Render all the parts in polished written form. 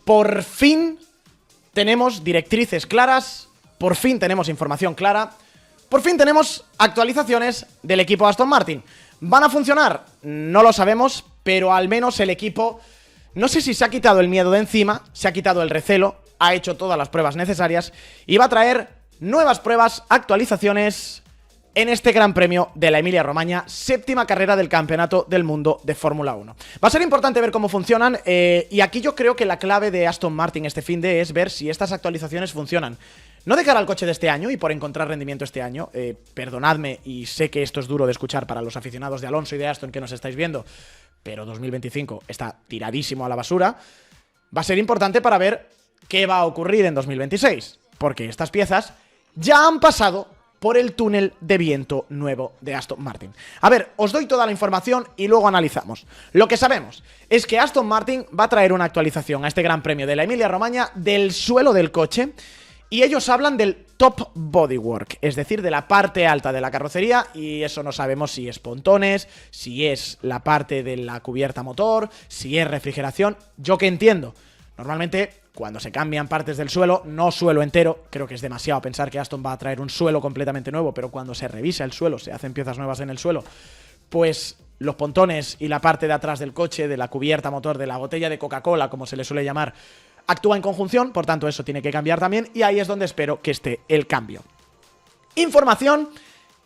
Por fin tenemos directrices claras, por fin tenemos información clara, por fin tenemos actualizaciones del equipo Aston Martin. ¿Van a funcionar? No lo sabemos, pero al menos el equipo, no sé si se ha quitado el miedo de encima, se ha quitado el recelo, ha hecho todas las pruebas necesarias y va a traer nuevas pruebas, actualizaciones en este Gran Premio de la Emilia-Romagna, séptima carrera del Campeonato del Mundo de Fórmula 1. Va a ser importante ver cómo funcionan y aquí yo creo que la clave de Aston Martin este finde es ver si estas actualizaciones funcionan. No de cara al coche de este año y por encontrar rendimiento este año, perdonadme y sé que esto es duro de escuchar para los aficionados de Alonso y de Aston que nos estáis viendo, pero 2025 está tiradísimo a la basura. Va a ser importante para ver qué va a ocurrir en 2026, porque estas piezas ya han pasado por el túnel de viento nuevo de Aston Martin. A ver, os doy toda la información y luego analizamos. Lo que sabemos es que Aston Martin va a traer una actualización a este Gran Premio de la Emilia-Romagna del suelo del coche y ellos hablan del top bodywork, es decir, de la parte alta de la carrocería, y eso no sabemos si es pontones, si es la parte de la cubierta motor, si es refrigeración. Yo que entiendo, normalmente cuando se cambian partes del suelo, no suelo entero, creo que es demasiado pensar que Aston va a traer un suelo completamente nuevo, pero cuando se revisa el suelo, se hacen piezas nuevas en el suelo, pues los pontones y la parte de atrás del coche, de la cubierta motor, de la botella de Coca-Cola, como se le suele llamar, actúa en conjunción, por tanto eso tiene que cambiar también, y ahí es donde espero que esté el cambio. Información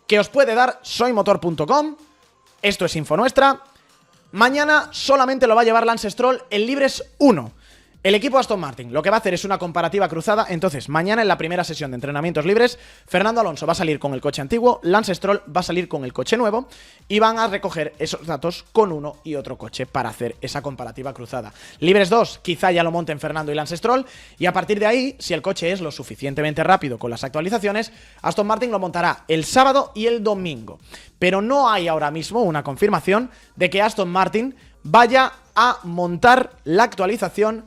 que os puede dar soymotor.com, esto es info nuestra. Mañana solamente lo va a llevar Lance Stroll en Libres 1. El equipo Aston Martin lo que va a hacer es una comparativa cruzada. Entonces, mañana en la primera sesión de entrenamientos libres, Fernando Alonso va a salir con el coche antiguo, Lance Stroll va a salir con el coche nuevo y van a recoger esos datos con uno y otro coche para hacer esa comparativa cruzada. Libres 2, quizá ya lo monten Fernando y Lance Stroll, y a partir de ahí, si el coche es lo suficientemente rápido con las actualizaciones, Aston Martin lo montará el sábado y el domingo. Pero no hay ahora mismo una confirmación de que Aston Martin vaya a montar la actualización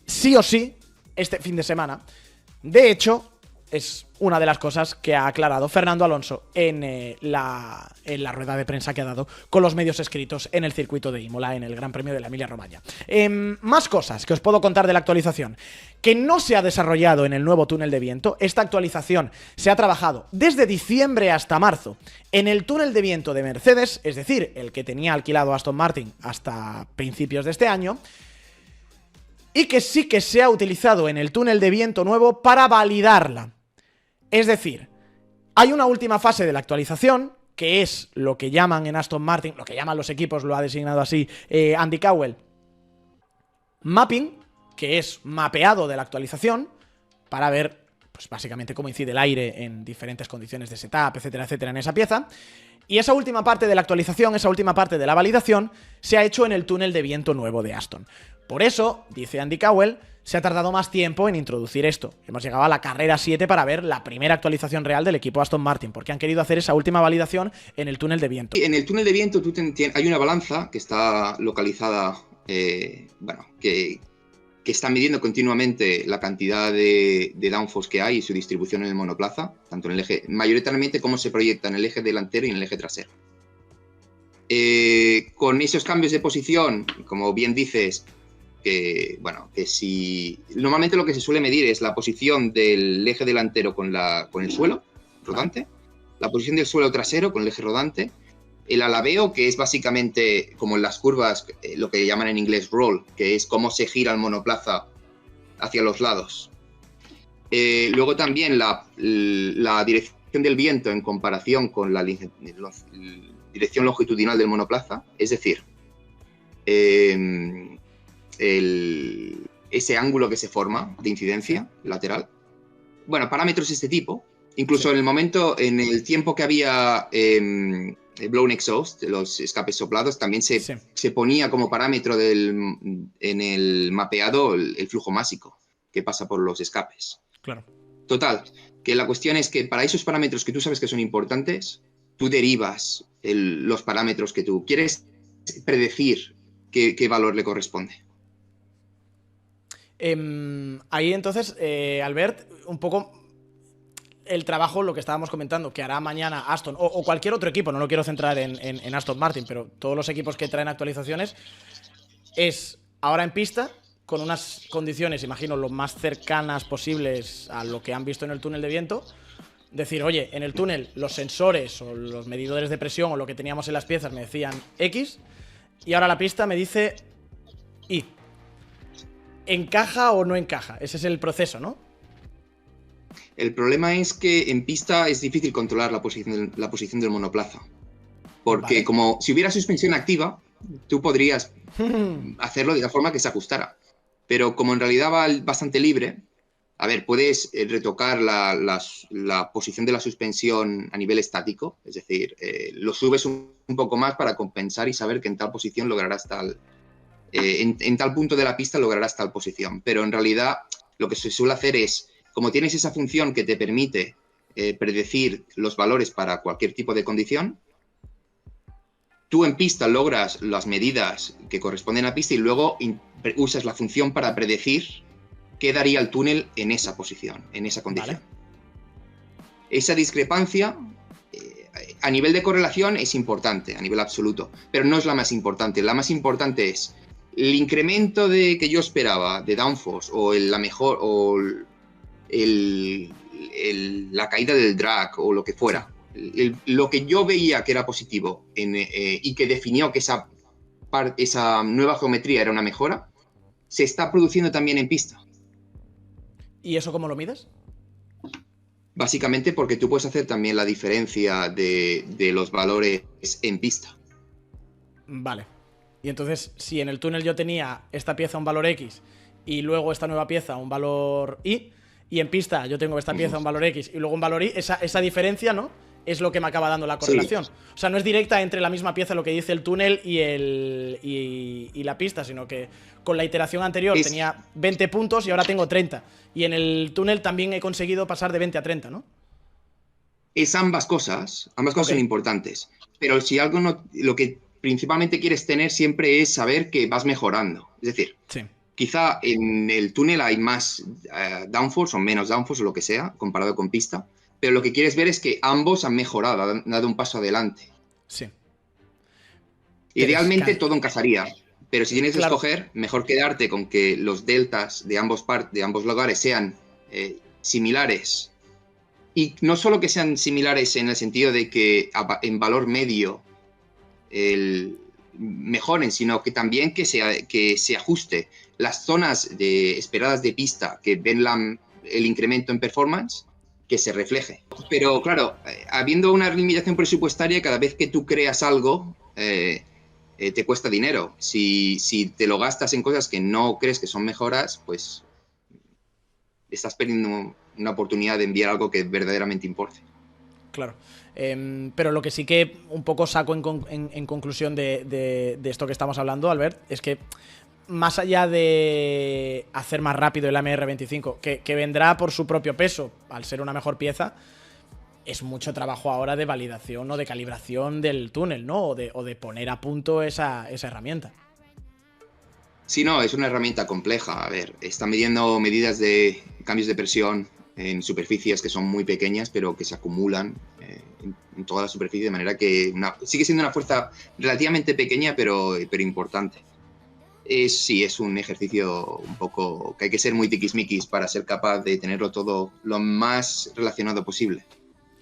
sí o sí este fin de semana. De hecho, es una de las cosas que ha aclarado Fernando Alonso en la rueda de prensa que ha dado con los medios escritos en el circuito de Imola, en el Gran Premio de la Emilia-Romagna. Más cosas que os puedo contar de la actualización. Que no se ha desarrollado en el nuevo túnel de viento. Esta actualización se ha trabajado desde diciembre hasta marzo en el túnel de viento de Mercedes, es decir, el que tenía alquilado Aston Martin hasta principios de este año, y que sí que se ha utilizado en el túnel de viento nuevo para validarla. Es decir, hay una última fase de la actualización, que es lo que llaman en Aston Martin, lo que llaman los equipos, lo ha designado así Andy Cowell, mapping, que es mapeado de la actualización, para ver, pues básicamente cómo incide el aire en diferentes condiciones de setup, etcétera, etcétera, en esa pieza. Y esa última parte de la actualización, esa última parte de la validación, se ha hecho en el túnel de viento nuevo de Aston. Por eso, dice Andy Cowell, se ha tardado más tiempo en introducir esto. Hemos llegado a la carrera 7 para ver la primera actualización real del equipo Aston Martin, porque han querido hacer esa última validación en el túnel de viento. En el túnel de viento hay una balanza que está localizada, que está midiendo continuamente la cantidad de downforce que hay y su distribución en el monoplaza, tanto en el eje, mayoritariamente cómo se proyecta en el eje delantero y en el eje trasero. Con esos cambios de posición, como bien dices, que si normalmente lo que se suele medir es la posición del eje delantero con el suelo rodante, la posición del suelo trasero con el eje rodante, el alabeo, que es básicamente como en las curvas, lo que llaman en inglés roll, que es cómo se gira el monoplaza hacia los lados. Luego también la dirección del viento en comparación con la dirección longitudinal del monoplaza, es decir, ese ángulo que se forma de incidencia lateral. Bueno, parámetros de este tipo. Incluso en el tiempo que había blown exhaust, los escapes soplados, también se ponía como parámetro en el mapeado el flujo másico que pasa por los escapes. Claro. Total, que la cuestión es que para esos parámetros que tú sabes que son importantes, tú derivas los parámetros que tú quieres predecir qué valor le corresponde. Ahí entonces, Albert, un poco el trabajo, lo que estábamos comentando, que hará mañana Aston o cualquier otro equipo, no lo quiero centrar en Aston Martin, pero todos los equipos que traen actualizaciones, es ahora en pista con unas condiciones, imagino, lo más cercanas posibles a lo que han visto en el túnel de viento. Decir, oye, en el túnel los sensores o los medidores de presión o lo que teníamos en las piezas me decían X, y ahora la pista me dice Y. ¿Encaja o no encaja? Ese es el proceso, ¿no? El problema es que en pista es difícil controlar la posición del monoplaza. Porque Vale. como si hubiera suspensión activa, tú podrías hacerlo de la forma que se ajustara. Pero como en realidad va bastante libre, a ver, puedes retocar la posición de la suspensión a nivel estático, es decir, lo subes un poco más para compensar y saber que en tal posición lograrás tal... en tal punto de la pista lograrás tal posición. Pero en realidad lo que se suele hacer es, como tienes esa función que te permite predecir los valores para cualquier tipo de condición, tú en pista logras las medidas que corresponden a pista y luego usas la función para predecir qué daría el túnel en esa posición, en esa condición. Vale. Esa discrepancia a nivel de correlación es importante, a nivel absoluto, pero no es la más importante. La más importante es el incremento que yo esperaba de downforce o la caída del drag o lo que fuera. Lo que yo veía que era positivo y que definió que esa nueva geometría era una mejora, se está produciendo también en pista. ¿Y eso cómo lo mides? Básicamente porque tú puedes hacer también la diferencia de los valores en pista. Vale. Y entonces, si en el túnel yo tenía esta pieza un valor X y luego esta nueva pieza un valor Y, y en pista yo tengo esta pieza un valor X y luego un valor Y, esa diferencia, ¿no?, es lo que me acaba dando la correlación. Sí. O sea, no es directa entre la misma pieza lo que dice el túnel y la pista, sino que con la iteración anterior tenía 20 puntos y ahora tengo 30. Y en el túnel también he conseguido pasar de 20 a 30, ¿no? Es ambas cosas son importantes. Pero si algo no, lo que principalmente quieres tener siempre es saber que vas mejorando. Es decir, sí, quizá en el túnel hay más downforce o menos downforce o lo que sea, comparado con pista. Pero lo que quieres ver es que ambos han mejorado, han dado un paso adelante. Sí. Idealmente todo encajaría, pero si tienes que claro, escoger, mejor quedarte con que los deltas de ambos lugares sean similares. Y no solo que sean similares en el sentido de que en valor medio mejoren, sino que también que se ajuste. Las zonas esperadas de pista que ven el incremento en performance, que se refleje. Pero claro, habiendo una limitación presupuestaria, cada vez que tú creas algo, te cuesta dinero. Si te lo gastas en cosas que no crees que son mejoras, pues estás perdiendo una oportunidad de enviar algo que verdaderamente importe. Claro. Pero lo que sí que un poco saco en conclusión de esto que estamos hablando, Albert, es que más allá de hacer más rápido el AMR25, que vendrá por su propio peso, al ser una mejor pieza, es mucho trabajo ahora de validación o de calibración del túnel, ¿no? O de poner a punto esa herramienta. Sí, no, es una herramienta compleja. A ver, está midiendo medidas de cambios de presión en superficies que son muy pequeñas, pero que se acumulan en toda la superficie, de manera que sigue siendo una fuerza relativamente pequeña, pero importante. Sí, es un ejercicio un poco que hay que ser muy tiquismiquis para ser capaz de tenerlo todo lo más relacionado posible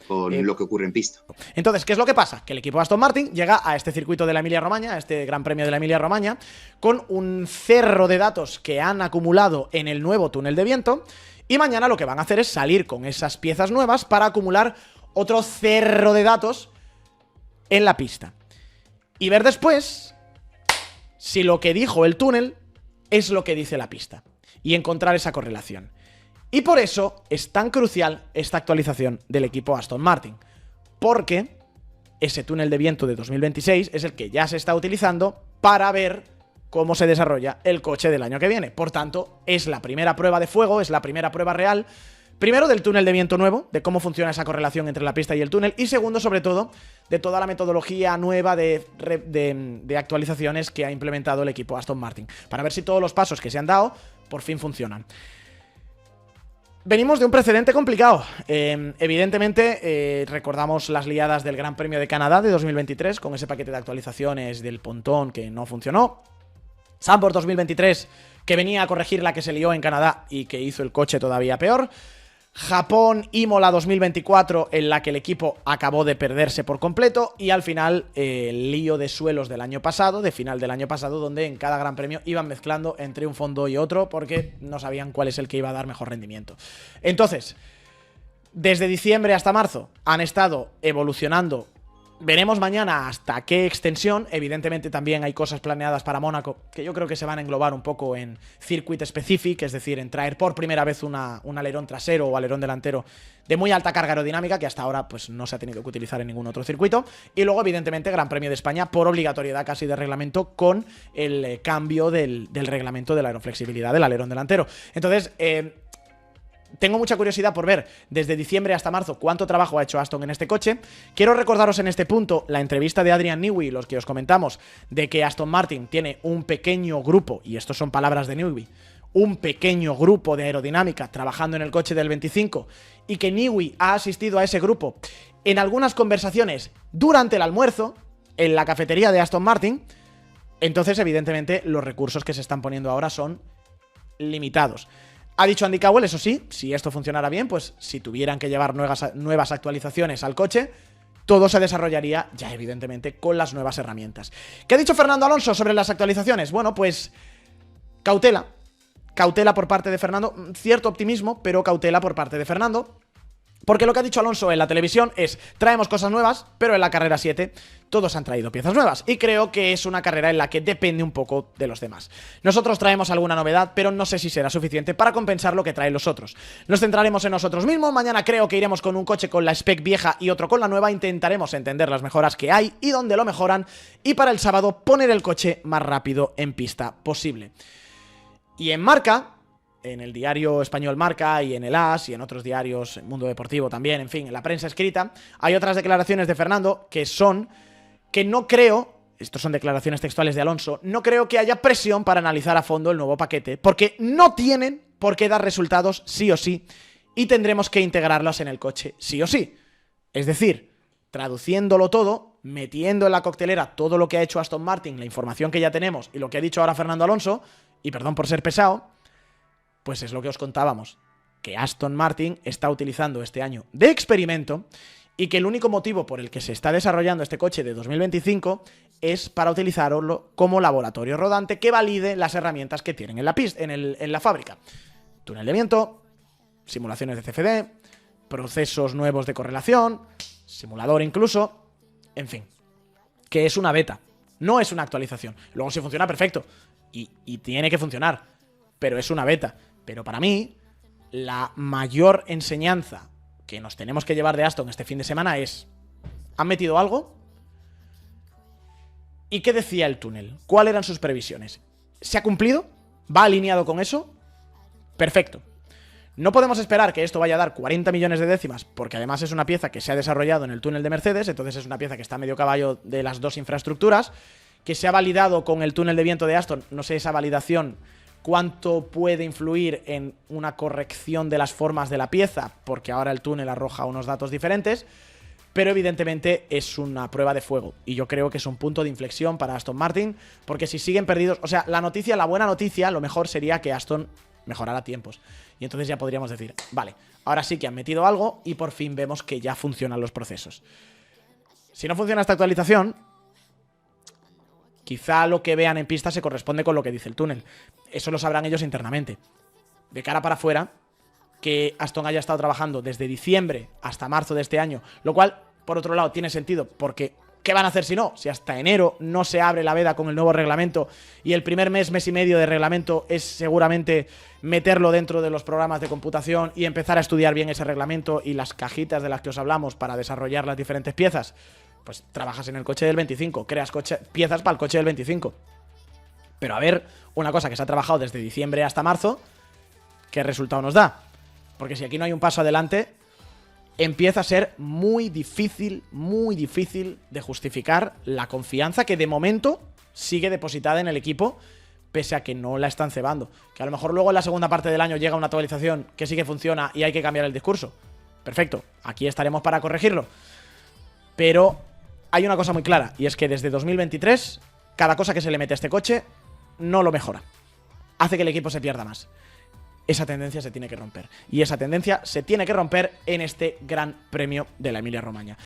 con lo que ocurre en pista. Entonces, ¿qué es lo que pasa? Que el equipo Aston Martin llega a este circuito de la Emilia-Romagna, a este Gran Premio de la Emilia-Romagna, con un cerro de datos que han acumulado en el nuevo túnel de viento, y mañana lo que van a hacer es salir con esas piezas nuevas para acumular otro cerro de datos en la pista. Y ver después si lo que dijo el túnel es lo que dice la pista. Y encontrar esa correlación. Y por eso es tan crucial esta actualización del equipo Aston Martin. Porque ese túnel de viento de 2026 es el que ya se está utilizando para ver cómo se desarrolla el coche del año que viene. Por tanto, es la primera prueba de fuego, es la primera prueba real. Primero, del túnel de viento nuevo, de cómo funciona esa correlación entre la pista y el túnel. Y segundo, sobre todo, de toda la metodología nueva de actualizaciones que ha implementado el equipo Aston Martin. Para ver si todos los pasos que se han dado por fin funcionan. Venimos de un precedente complicado. Evidentemente, recordamos las liadas del Gran Premio de Canadá de 2023, con ese paquete de actualizaciones del pontón que no funcionó. Zandvoort 2023, que venía a corregir la que se lió en Canadá y que hizo el coche todavía peor. Japón Imola 2024, en la que el equipo acabó de perderse por completo. Y al final, el lío de suelos del año pasado, de final del año pasado, donde en cada gran premio iban mezclando entre un fondo y otro porque no sabían cuál es el que iba a dar mejor rendimiento. Entonces, desde diciembre hasta marzo han estado evolucionando. Veremos mañana hasta qué extensión. Evidentemente también hay cosas planeadas para Mónaco que yo creo que se van a englobar un poco en circuit specific, es decir, en traer por primera vez un alerón trasero o alerón delantero de muy alta carga aerodinámica, que hasta ahora pues no se ha tenido que utilizar en ningún otro circuito. Y luego evidentemente Gran Premio de España por obligatoriedad casi de reglamento, con el cambio del reglamento de la aeroflexibilidad del alerón delantero. Entonces, tengo mucha curiosidad por ver desde diciembre hasta marzo cuánto trabajo ha hecho Aston en este coche. Quiero recordaros en este punto la entrevista de Adrian Newey, los que os comentamos, de que Aston Martin tiene un pequeño grupo, y estos son palabras de Newey, un pequeño grupo de aerodinámica trabajando en el coche del 25, y que Newey ha asistido a ese grupo en algunas conversaciones durante el almuerzo en la cafetería de Aston Martin. Entonces, evidentemente, los recursos que se están poniendo ahora son limitados. Ha dicho Andy Cowell, eso sí, si esto funcionara bien, pues si tuvieran que llevar nuevas actualizaciones al coche, todo se desarrollaría ya evidentemente con las nuevas herramientas. ¿Qué ha dicho Fernando Alonso sobre las actualizaciones? Bueno, pues cautela por parte de Fernando, cierto optimismo, pero cautela por parte de Fernando. Porque lo que ha dicho Alonso en la televisión es: traemos cosas nuevas, pero en la carrera 7 todos han traído piezas nuevas. Y creo que es una carrera en la que depende un poco de los demás. Nosotros traemos alguna novedad, pero no sé si será suficiente para compensar lo que traen los otros. Nos centraremos en nosotros mismos. Mañana creo que iremos con un coche con la spec vieja y otro con la nueva. Intentaremos entender las mejoras que hay y dónde lo mejoran. Y para el sábado poner el coche más rápido en pista posible. Y en Marca, en el diario español Marca y en el AS y en otros diarios, Mundo Deportivo también, en fin, en la prensa escrita, hay otras declaraciones de Fernando que no creo, estos son declaraciones textuales de Alonso, no creo que haya presión para analizar a fondo el nuevo paquete, porque no tienen por qué dar resultados sí o sí, y tendremos que integrarlos en el coche sí o sí. Es decir, traduciéndolo todo, metiendo en la coctelera todo lo que ha hecho Aston Martin, la información que ya tenemos y lo que ha dicho ahora Fernando Alonso, y perdón por ser pesado, pues es lo que os contábamos, que Aston Martin está utilizando este año de experimento y que el único motivo por el que se está desarrollando este coche de 2025 es para utilizarlo como laboratorio rodante que valide las herramientas que tienen en la pista, en la fábrica. Túnel de viento, simulaciones de CFD, procesos nuevos de correlación, simulador incluso, en fin, que es una beta, no es una actualización. Luego si funciona perfecto y tiene que funcionar, pero es una beta. Pero para mí, la mayor enseñanza que nos tenemos que llevar de Aston este fin de semana es: ¿han metido algo? ¿Y qué decía el túnel? ¿Cuáles eran sus previsiones? ¿Se ha cumplido? ¿Va alineado con eso? Perfecto. No podemos esperar que esto vaya a dar 40 millones de décimas, porque además es una pieza que se ha desarrollado en el túnel de Mercedes, entonces es una pieza que está a medio caballo de las dos infraestructuras, que se ha validado con el túnel de viento de Aston. No sé esa validación cuánto puede influir en una corrección de las formas de la pieza, porque ahora el túnel arroja unos datos diferentes, pero evidentemente es una prueba de fuego, y yo creo que es un punto de inflexión para Aston Martin, porque si siguen perdidos, o sea, la buena noticia, lo mejor sería que Aston mejorara tiempos, y entonces ya podríamos decir, vale, ahora sí que han metido algo y por fin vemos que ya funcionan los procesos. Si no funciona esta actualización, quizá lo que vean en pista se corresponde con lo que dice el túnel. Eso lo sabrán ellos internamente. De cara para afuera, que Aston haya estado trabajando desde diciembre hasta marzo de este año, lo cual, por otro lado, tiene sentido, porque ¿qué van a hacer si no? Si hasta enero no se abre la veda con el nuevo reglamento y el primer mes y medio de reglamento es seguramente meterlo dentro de los programas de computación y empezar a estudiar bien ese reglamento y las cajitas de las que os hablamos para desarrollar las diferentes piezas, pues trabajas en el coche del 25, creas piezas para el coche del 25. Pero a ver, una cosa que se ha trabajado desde diciembre hasta marzo, ¿qué resultado nos da? Porque si aquí no hay un paso adelante, empieza a ser muy difícil de justificar la confianza que de momento sigue depositada en el equipo, pese a que no la están cebando. Que a lo mejor luego en la segunda parte del año llega una actualización que sí que funciona y hay que cambiar el discurso. Perfecto, aquí estaremos para corregirlo. Pero hay una cosa muy clara, y es que desde 2023, cada cosa que se le mete a este coche no lo mejora. hace que el equipo se pierda más. Esa tendencia se tiene que romper. Y esa tendencia se tiene que romper en este Gran Premio de la Emilia-Romagna.